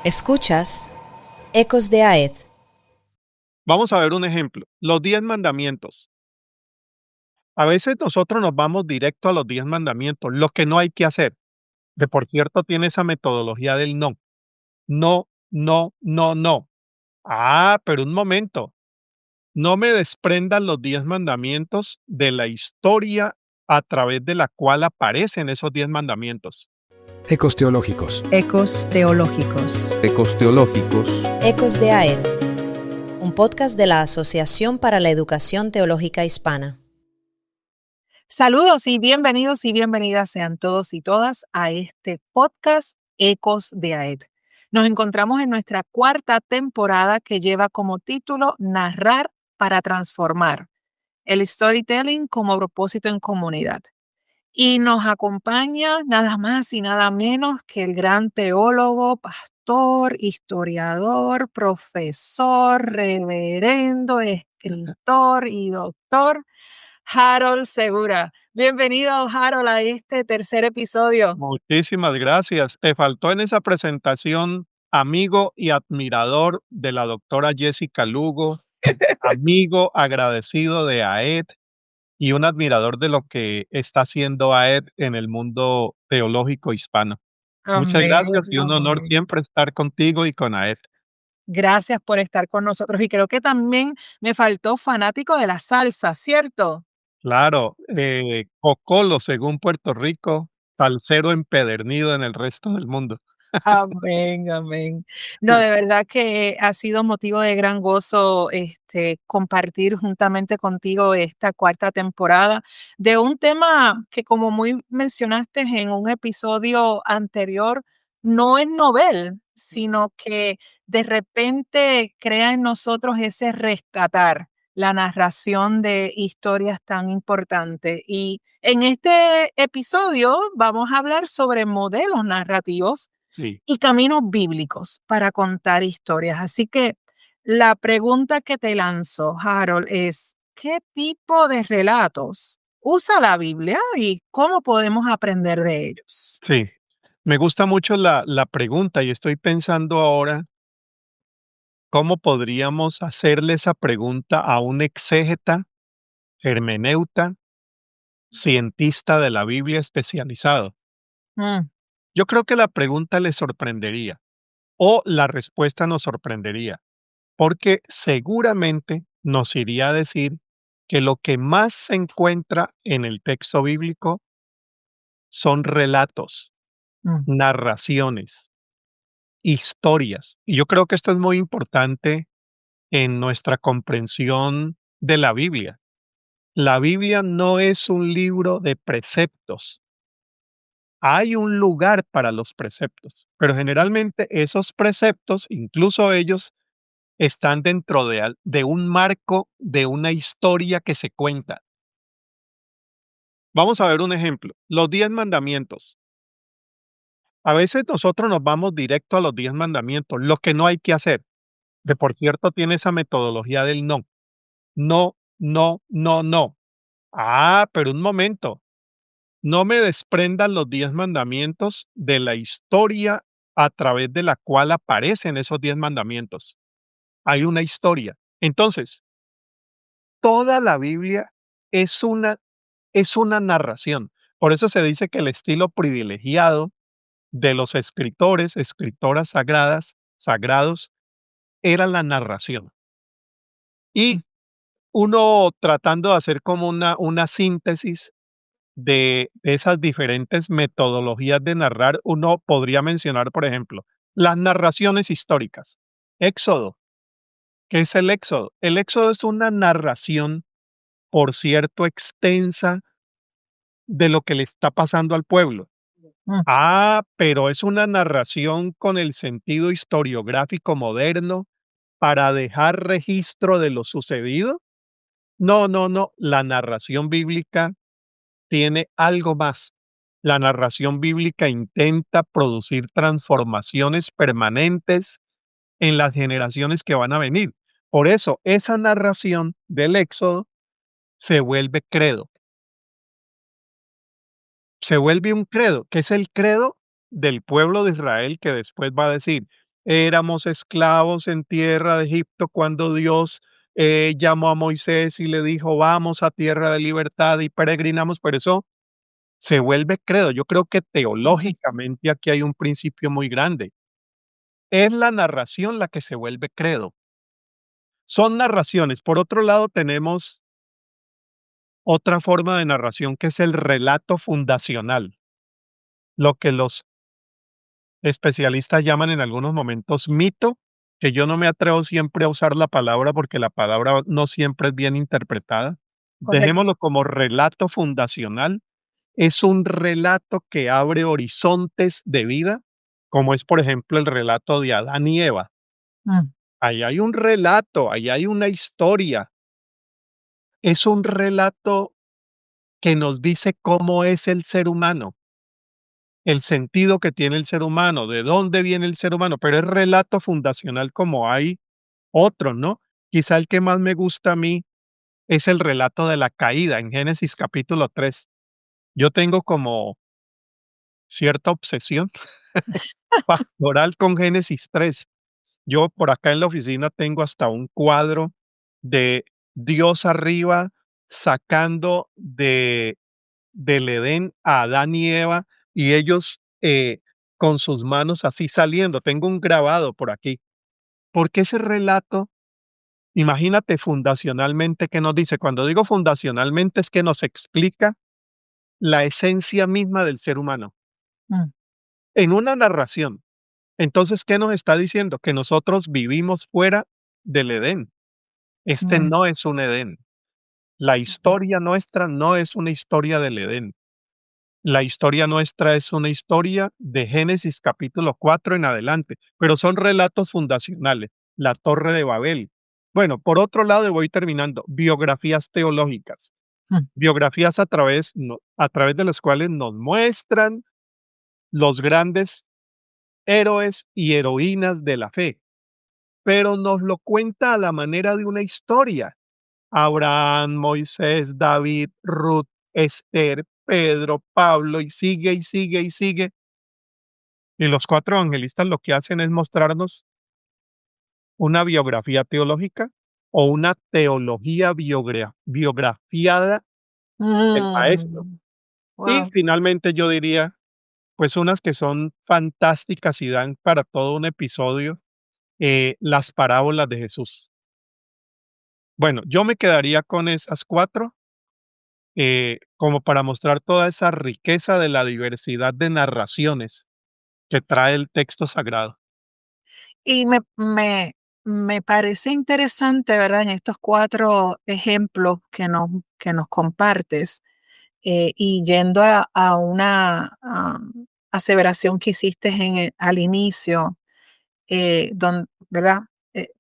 Escuchas Ecos de Aed. Vamos a ver un ejemplo. Los 10 mandamientos. A veces nosotros nos vamos directo a los 10 mandamientos, lo que no hay que hacer. Que por cierto tiene esa metodología del no. No, no, no, no. Pero un momento. No me desprendan los 10 mandamientos de la historia a través de la cual aparecen esos 10 mandamientos. Ecos teológicos. Ecos teológicos. Ecos teológicos. Ecos de Aed. Un podcast de la Asociación para la Educación Teológica Hispana. Saludos y bienvenidas sean todos y todas a este podcast Ecos de Aed. Nos encontramos en nuestra cuarta temporada que lleva como título Narrar para transformar, el storytelling como propósito en comunidad. Y nos acompaña nada más y nada menos que el gran teólogo, pastor, historiador, profesor, reverendo, escritor y doctor, Harold Segura. Bienvenido, Harold, a este tercer episodio. Muchísimas gracias. Te faltó en esa presentación amigo y admirador de la doctora Jessica Lugo, amigo agradecido de AED y un admirador de lo que está haciendo AED en el mundo teológico hispano. Muchas Amén, gracias y un honor amén. siempre estar contigo y con AED. Gracias por estar con nosotros. Y creo que también me faltó fanático de la salsa, ¿cierto? Claro, Cocolo según Puerto Rico, salsero empedernido en el resto del mundo. Amén, amén. No, de verdad que ha sido motivo de gran gozo, compartir juntamente contigo esta cuarta temporada de un tema que, como muy mencionaste en un episodio anterior, no es novel, sino que de repente crea en nosotros ese rescatar la narración de historias tan importantes. Y en este episodio vamos a hablar sobre modelos narrativos Sí. y caminos bíblicos para contar historias. Así que la pregunta que te lanzo, Harold, es: ¿qué tipo de relatos usa la Biblia y cómo podemos aprender de ellos? Sí, me gusta mucho la pregunta y estoy pensando ahora cómo podríamos hacerle esa pregunta a un exégeta, hermeneuta, cientista de la Biblia especializado. Mm, Yo creo que la pregunta le sorprendería o la respuesta nos sorprendería, porque seguramente nos iría a decir que lo que más se encuentra en el texto bíblico son relatos, mm, narraciones, historias. Y yo creo que esto es muy importante en nuestra comprensión de la Biblia. La Biblia no es un libro de preceptos. Hay un lugar para los preceptos, pero generalmente esos preceptos, incluso ellos, están dentro de un marco de una historia que se cuenta. Vamos a ver un ejemplo. Los 10 mandamientos. A veces nosotros nos vamos directo a los 10 mandamientos, lo que no hay que hacer. Que por cierto tiene esa metodología del no. No, no, no, no. Pero un momento. No me desprendan los 10 mandamientos de la historia a través de la cual aparecen esos 10 mandamientos. Hay una historia. Entonces, toda la Biblia es una narración. Por eso se dice que el estilo privilegiado de los escritores, escritoras sagrados, era la narración. mm, Y uno tratando de hacer como una síntesis de esas diferentes metodologías de narrar, uno podría mencionar, por ejemplo, las narraciones históricas. Éxodo. ¿Qué es el Éxodo? El Éxodo es una narración, por cierto, extensa de lo que le está pasando al pueblo. mm. Pero es una narración con el sentido historiográfico moderno para dejar registro de lo sucedido. No, no, no. La narración bíblica tiene algo más. La narración bíblica intenta producir transformaciones permanentes en las generaciones que van a venir. Por eso, esa narración del Éxodo se vuelve credo, se vuelve un credo, que es el credo del pueblo de Israel que después va a decir, éramos esclavos en tierra de Egipto cuando Dios llamó a Moisés y le dijo, vamos a tierra de libertad y peregrinamos, pero eso se vuelve credo. Yo creo que Ujú. teológicamente aquí hay un principio muy grande. Es la narración la que se vuelve credo. Son narraciones. Por otro lado, tenemos otra forma de narración que es el relato fundacional, lo que los especialistas llaman en algunos momentos mito, que yo no me atrevo siempre a usar la palabra porque la palabra no siempre es bien interpretada. Correcto. Dejémoslo como relato fundacional. Es un relato que abre horizontes de vida, como es, por ejemplo, el relato de Adán y Eva. Mm, Ahí hay un relato, ahí hay una historia. Es un relato que nos dice cómo es el ser humano, el sentido que tiene el ser humano, de dónde viene el ser humano, pero es relato fundacional como hay otros, ¿no? Quizá el que más me gusta a mí es el relato de la caída en Génesis capítulo 3. Yo tengo como cierta obsesión pastoral con Génesis 3. Yo por acá en la oficina tengo hasta un cuadro de Dios arriba sacando del Edén a Adán y Eva y ellos con sus manos así saliendo. Tengo un grabado por aquí. Porque ese relato, imagínate fundacionalmente que nos dice, cuando digo fundacionalmente es que nos explica la esencia misma del ser humano mm, en una narración. Entonces, ¿qué nos está diciendo? Que nosotros vivimos fuera del Edén. Este mm, no es un Edén. La historia nuestra no es una historia del Edén. La historia nuestra es una historia de Génesis capítulo 4 en adelante, pero son relatos fundacionales. La Torre de Babel. Bueno, por otro lado, y voy terminando, biografías teológicas, mm. biografías a través de las cuales nos muestran los grandes héroes y heroínas de la fe, pero nos lo cuenta a la manera de una historia. Abraham, Moisés, David, Ruth, Esther, Pedro, Pablo, y sigue, y sigue, y sigue. Y los cuatro evangelistas lo que hacen es mostrarnos una biografía teológica o una teología biografiada del maestro. Mm, Y wow. finalmente yo diría, pues unas que son fantásticas y dan para todo un episodio, las parábolas de Jesús. Bueno, yo me quedaría con esas cuatro, como para mostrar toda esa riqueza de la diversidad de narraciones que trae el texto sagrado. Y me parece interesante, ¿verdad? En estos 4 ejemplos que nos compartes, y yendo a una, aseveración que hiciste al inicio, ¿verdad?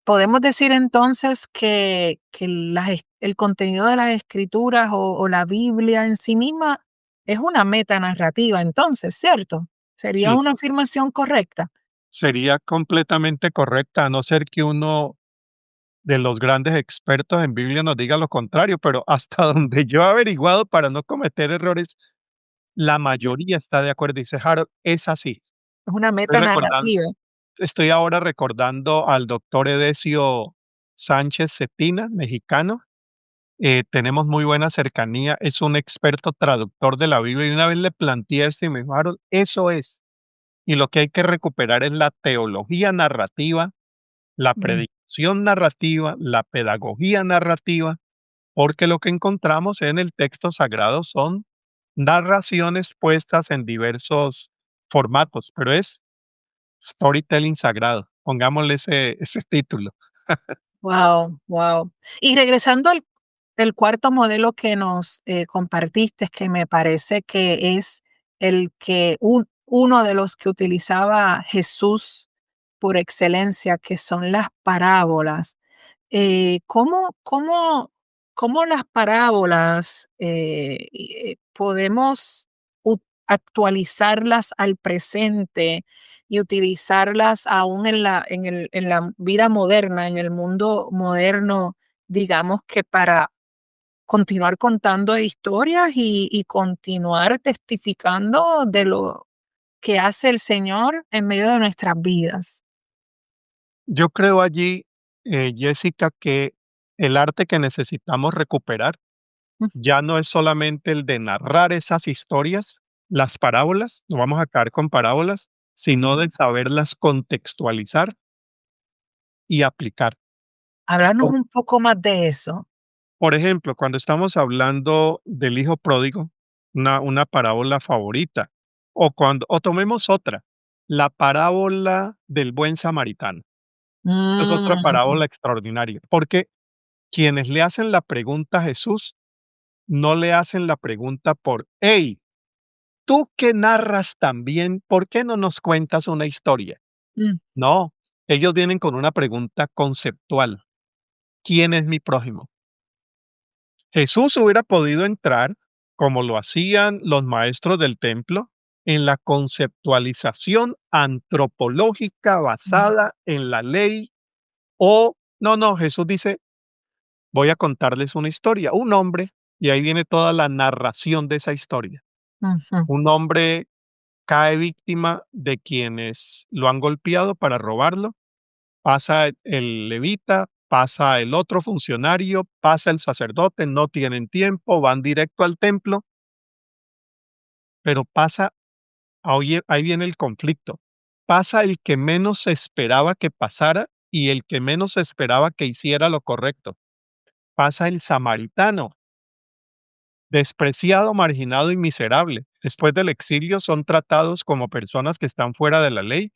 Podemos decir entonces que el contenido de las escrituras o la Biblia en sí misma es una metanarrativa entonces, ¿cierto? ¿Sería Sí, una afirmación correcta? sería completamente correcta, a no ser que uno de los grandes expertos en Biblia nos diga lo contrario, pero hasta donde yo he averiguado para no cometer errores, la mayoría está de acuerdo. Dice Harold, es así. Es una Estoy recordando, metanarrativa. estoy ahora recordando al doctor Edesio Sánchez Cetina, mexicano. Tenemos muy buena cercanía, es un experto traductor de la Biblia y una vez le planteé esto y me dijo, Harold, eso es. Y lo que hay que recuperar es la teología narrativa, la Mm, predicción narrativa, la pedagogía narrativa, porque lo que encontramos en el texto sagrado son narraciones puestas en diversos formatos, pero es storytelling sagrado, pongámosle ese título. wow. Y regresando al el cuarto modelo que nos, compartiste, que me parece que es el que uno de los que utilizaba Jesús por excelencia, que son las parábolas. ¿Cómo las parábolas, podemos actualizarlas al presente y utilizarlas aún en la vida moderna, en el mundo moderno, digamos que para continuar contando historias y continuar testificando de lo que hace el Señor en medio de nuestras vidas? Yo creo allí, Jessica, que el arte que necesitamos recuperar Mm, ya no es solamente el de narrar esas historias, las parábolas, no vamos a caer con parábolas, sino de saberlas contextualizar y aplicar. Háblanos Por, un poco más de eso. por ejemplo, cuando estamos hablando del hijo pródigo, una parábola favorita, o tomemos otra, la parábola del buen samaritano. Es otra Mm, parábola extraordinaria, porque quienes le hacen la pregunta a Jesús no le hacen la pregunta por, hey, tú que narras tan bien, ¿por qué no nos cuentas una historia? mm, No, ellos vienen con una pregunta conceptual. ¿Quién es mi prójimo? Jesús hubiera podido entrar, como lo hacían los maestros del templo, en la conceptualización antropológica mm, basada en la ley o, no, no, Jesús dice, voy a contarles una historia, un hombre, y ahí viene toda la narración de esa historia. ujú, Un hombre cae víctima de quienes lo han golpeado para robarlo, pasa el levita, pasa el otro funcionario, pasa el sacerdote, no tienen tiempo, van directo al templo, pero pasa, ahí viene el conflicto, pasa el que menos se esperaba que pasara y el que menos se esperaba que hiciera lo correcto, pasa el samaritano, despreciado, marginado y miserable. Después del exilio son tratados como personas que están fuera de la ley,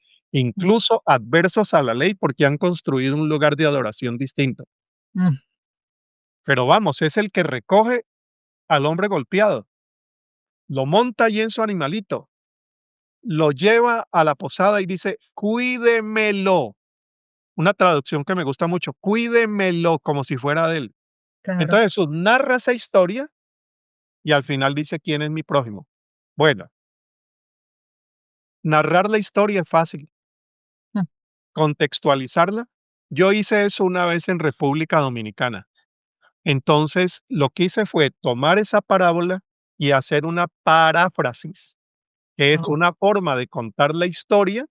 mm, incluso adversos a la ley porque han construido un lugar de adoración distinto. mm, Pero vamos, es el que recoge al hombre golpeado, lo monta allí en su animalito, lo lleva a la posada y dice, cuídemelo. Una traducción que me gusta mucho, cuídemelo como si fuera de él. claro. Entonces Jesús narra esa historia y al final dice, ¿quién es mi prójimo? Bueno, narrar la historia es fácil. Mm, Contextualizarla. Yo hice eso una vez en República Dominicana. Entonces, lo que hice fue tomar esa parábola y hacer una paráfrasis, que es oh, una forma de contar la historia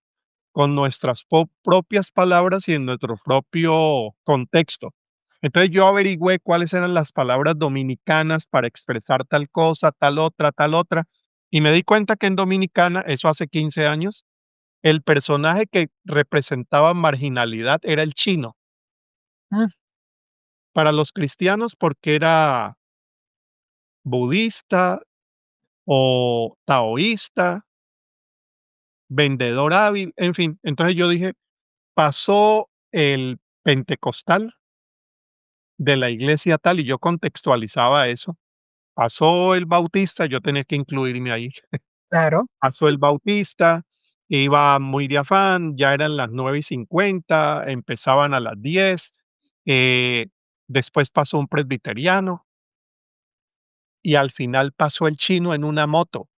con nuestras propias palabras y en nuestro propio contexto. Entonces yo averigüé cuáles eran las palabras dominicanas para expresar tal cosa, tal otra, y me di cuenta que en Dominicana, eso hace 15 años, el personaje que representaba marginalidad era el chino. mm, Para los cristianos, porque era budista o taoísta, vendedor hábil, en fin. Entonces yo dije, pasó el pentecostal de la iglesia tal, y yo contextualizaba eso. Pasó el bautista, yo tenía que incluirme ahí. claro. Pasó el bautista, iba muy de afán, ya eran las 9:50, empezaban a las 10, eh, después pasó un presbiteriano, y al final pasó el chino en una moto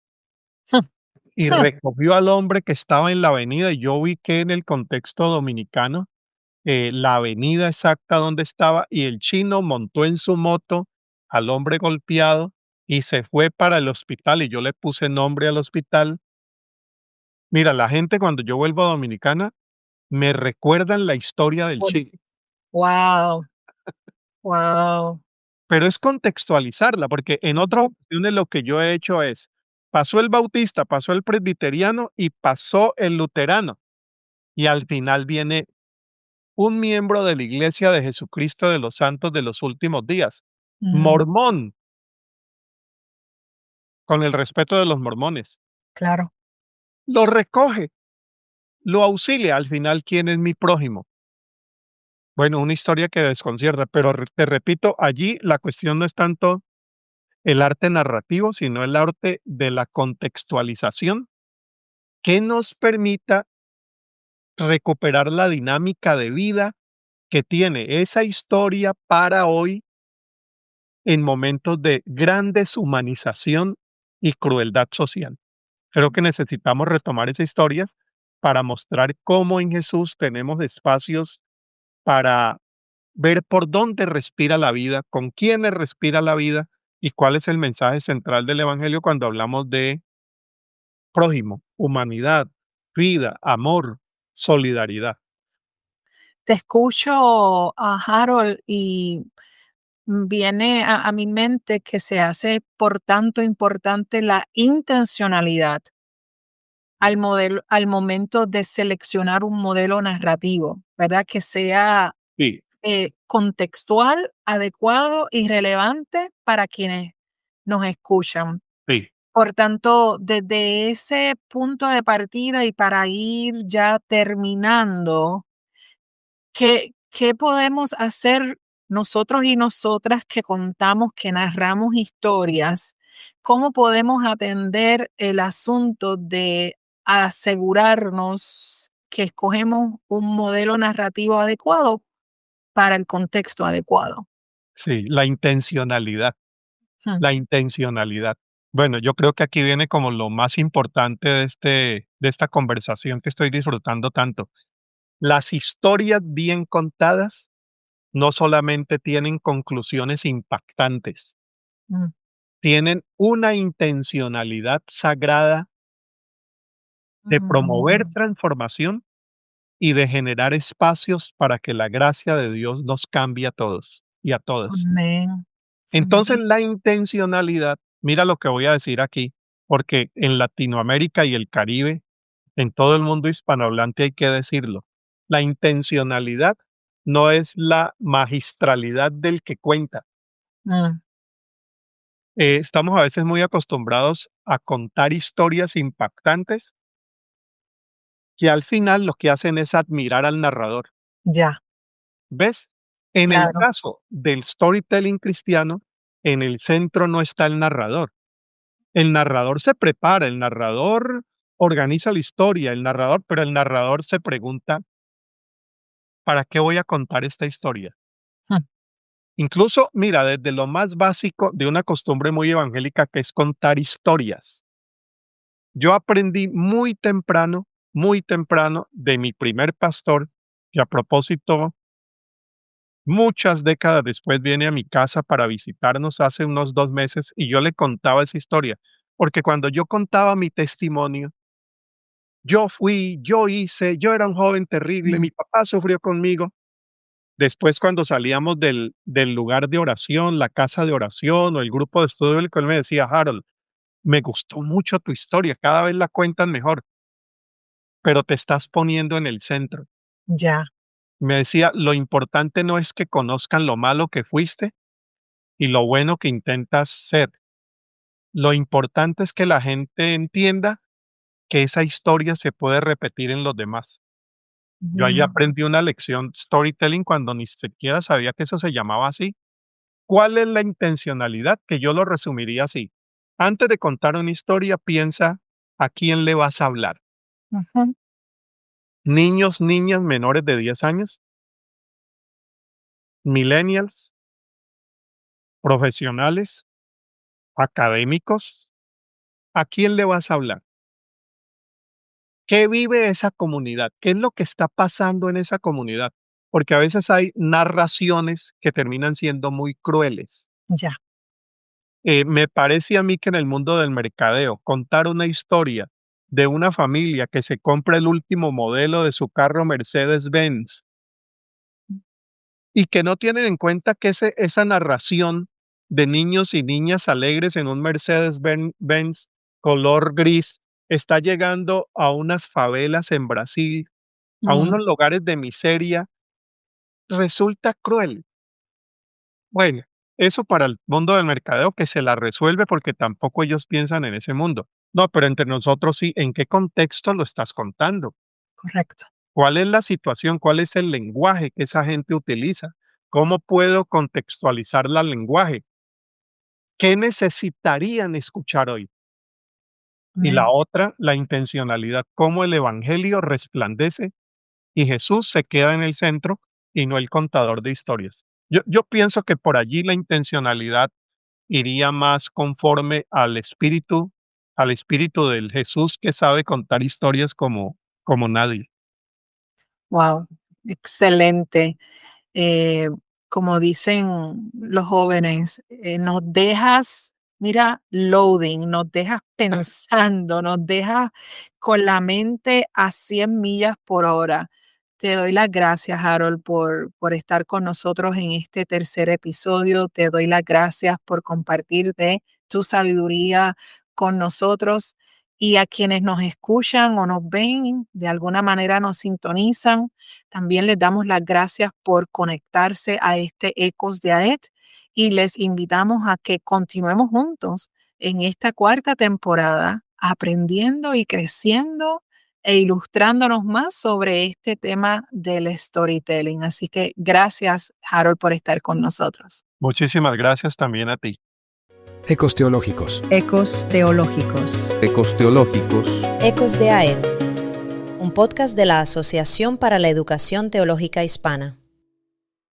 y recogió al hombre que estaba en la avenida, y yo ubiqué en el contexto dominicano, la avenida exacta donde estaba, y el chino montó en su moto al hombre golpeado y se fue para el hospital, y yo le puse nombre al hospital. Mira, la gente cuando yo vuelvo a Dominicana me recuerdan la historia del chino, Wow, wow. pero es contextualizarla, porque en otras ocasiones lo que yo he hecho es, pasó el bautista, pasó el presbiteriano y pasó el luterano, y al final viene un miembro de la Iglesia de Jesucristo de los Santos de los Últimos Días, Mm, mormón, con el respeto de los mormones, claro. lo recoge, lo auxilia, al final, ¿quién es mi prójimo? Bueno, una historia que desconcierta, pero te repito, allí la cuestión no es tanto el arte narrativo, sino el arte de la contextualización que nos permita recuperar la dinámica de vida que tiene esa historia para hoy en momentos de gran deshumanización y crueldad social. Creo que necesitamos retomar esas historias para mostrar cómo en Jesús tenemos espacios para ver por dónde respira la vida, con quiénes respira la vida y cuál es el mensaje central del Evangelio cuando hablamos de prójimo, humanidad, vida, amor, solidaridad. Te escucho, Harold, y viene a mi mente que se hace por tanto importante la intencionalidad al momento de seleccionar un modelo narrativo, ¿verdad? Que sea Sí, contextual, adecuado y relevante para quienes nos escuchan. sí, Por tanto, desde ese punto de partida y para ir ya terminando, ¿qué podemos hacer nosotros y nosotras que contamos, que narramos historias? ¿Cómo podemos atender el asunto de asegurarnos que escogemos un modelo narrativo adecuado para el contexto adecuado? sí, la intencionalidad, Mm, la intencionalidad. Bueno, yo creo que aquí viene como lo más importante de esta conversación que estoy disfrutando tanto. Las historias bien contadas no solamente tienen conclusiones impactantes, mm, tienen una intencionalidad sagrada de promover mm. transformación y de generar espacios para que la gracia de Dios nos cambie a todos y a todas. Amén. Entonces, Amén. la intencionalidad, mira lo que voy a decir aquí, porque en Latinoamérica y el Caribe, en todo el mundo hispanohablante hay que decirlo, la intencionalidad no es la magistralidad del que cuenta. Mm, Estamos a veces muy acostumbrados a contar historias impactantes que al final lo que hacen es admirar al narrador. ya, ¿Ves? En el claro. caso del storytelling cristiano, en el centro no está el narrador. El narrador se prepara, el narrador organiza la historia, el narrador, pero el narrador se pregunta, ¿para qué voy a contar esta historia? Mm, Incluso, mira, desde lo más básico de una costumbre muy evangélica que es contar historias. Yo aprendí muy temprano de mi primer pastor, que a propósito, muchas décadas después viene a mi casa para visitarnos hace unos 2 meses y yo le contaba esa historia, porque cuando yo contaba mi testimonio, yo fui, yo hice, yo era un joven terrible, mm, mi papá sufrió conmigo. Después, cuando salíamos del lugar de oración, la casa de oración o el grupo de estudio bíblico, él me decía, Harold, me gustó mucho tu historia, cada vez la cuentas mejor, pero te estás poniendo en el centro. ya. Me decía, lo importante no es que conozcan lo malo que fuiste y lo bueno que intentas ser. Lo importante es que la gente entienda que esa historia se puede repetir en los demás. Yo ahí Mm, aprendí una lección storytelling cuando ni siquiera sabía que eso se llamaba así. ¿Cuál es la intencionalidad? Que yo lo resumiría así. Antes de contar una historia, piensa a quién le vas a hablar. ujú, Niños, niñas menores de 10 años, millennials, profesionales, académicos. ¿A quién le vas a hablar? ¿Qué vive esa comunidad? ¿Qué es lo que está pasando en esa comunidad? Porque a veces hay narraciones que terminan siendo muy crueles. ya. Me parece a mí que en el mundo del mercadeo, contar una historia de una familia que se compra el último modelo de su carro Mercedes-Benz y que no tienen en cuenta que esa narración de niños y niñas alegres en un Mercedes-Benz color gris está llegando a unas favelas en Brasil, a Mm, unos lugares de miseria, resulta cruel. Bueno, eso para el mundo del mercadeo que se la resuelve porque tampoco ellos piensan en ese mundo. No, pero entre nosotros sí, ¿en qué contexto lo estás contando? correcto. ¿Cuál es la situación? ¿Cuál es el lenguaje que esa gente utiliza? ¿Cómo puedo contextualizar el lenguaje? ¿Qué necesitarían escuchar hoy? Y la Amén. otra, la intencionalidad, cómo el evangelio resplandece y Jesús se queda en el centro y no el contador de historias. Yo pienso que por allí la intencionalidad iría más conforme al espíritu del Jesús que sabe contar historias como nadie. Wow, excelente. Eh, Como dicen los jóvenes, nos dejas, mira, loading, nos dejas pensando, nos dejas con la mente a 100 millas por hora. Te doy las gracias, Harold, por estar con nosotros en este tercer episodio. Te doy las gracias por compartir de tu sabiduría con nosotros, y a quienes nos escuchan o nos ven, de alguna manera nos sintonizan. También les damos las gracias por conectarse a este Ecos de AED y les invitamos a que continuemos juntos en esta cuarta temporada, aprendiendo y creciendo e ilustrándonos más sobre este tema del storytelling. Así que gracias, Harold, por estar con nosotros. Muchísimas gracias también a ti. Ecos teológicos. Ecos teológicos. Ecos teológicos. Ecos de AED, un podcast de la Asociación para la Educación Teológica Hispana.